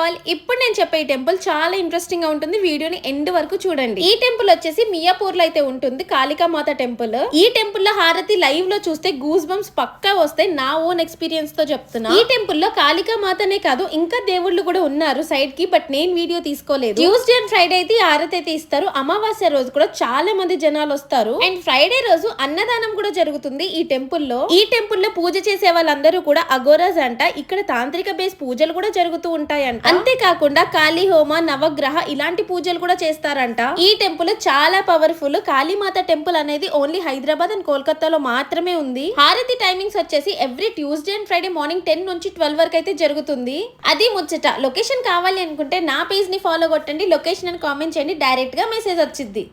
All, ఇప్పుడు నేను చెప్పే ఈ టెంపుల్ చాలా ఇంట్రెస్టింగ్ గా ఉంటుంది. వీడియోని ఎండ్ వరకు చూడండి. ఈ టెంపుల్ వచ్చేసి మియాపూర్ లో అయితే ఉంటుంది, కాళికామాత టెంపుల్. ఈ టెంపుల్ లో హారతి లైవ్ లో చూస్తే గూస్ బంప్స్ పక్కా వస్తాయి, నా ఓన్ ఎక్స్పీరియన్స్ తో చెప్తున్నా. ఈ టెంపుల్ లో కాళికామాతనే కాదు ఇంకా దేవుళ్ళు కూడా ఉన్నారు సైడ్ కి, బట్ నేను వీడియో తీసుకోలేదు. ట్యూస్డే అండ్ ఫ్రైడే అయితే హారతి అయితే ఇస్తారు. అమావాస్య రోజు కూడా చాలా మంది జనాలు వస్తారు. అండ్ ఫ్రైడే రోజు అన్నదానం కూడా జరుగుతుంది ఈ టెంపుల్ లో. ఈ టెంపుల్ లో పూజ చేసే వాళ్ళందరూ కూడా అఘోరాస్ అంట. ఇక్కడ తాంత్రిక బేస్ పూజలు కూడా జరుగుతూ ఉంటాయంట. అంతేకాకుండా కాళీ హోమ, నవగ్రహ ఇలాంటి పూజలు కూడా చేస్తారంట. ఈ టెంపుల్ చాలా పవర్ఫుల్. కాళీమాత టెంపుల్ అనేది ఓన్లీ హైదరాబాద్ అండ్ కోల్కతాలో మాత్రమే ఉంది. హారతి టైమింగ్స్ వచ్చేసి every Tuesday and Friday morning 10 నుంచి 12 వరకు అయితే జరుగుతుంది. అది ముచ్చట. లొకేషన్ కావాలి అనుకుంటే నా పేజ్ ని ఫాలో కొట్టండి, లొకేషన్ అని కామెంట్ చేయండి, డైరెక్ట్ గా మెసేజ్ వచ్చింది.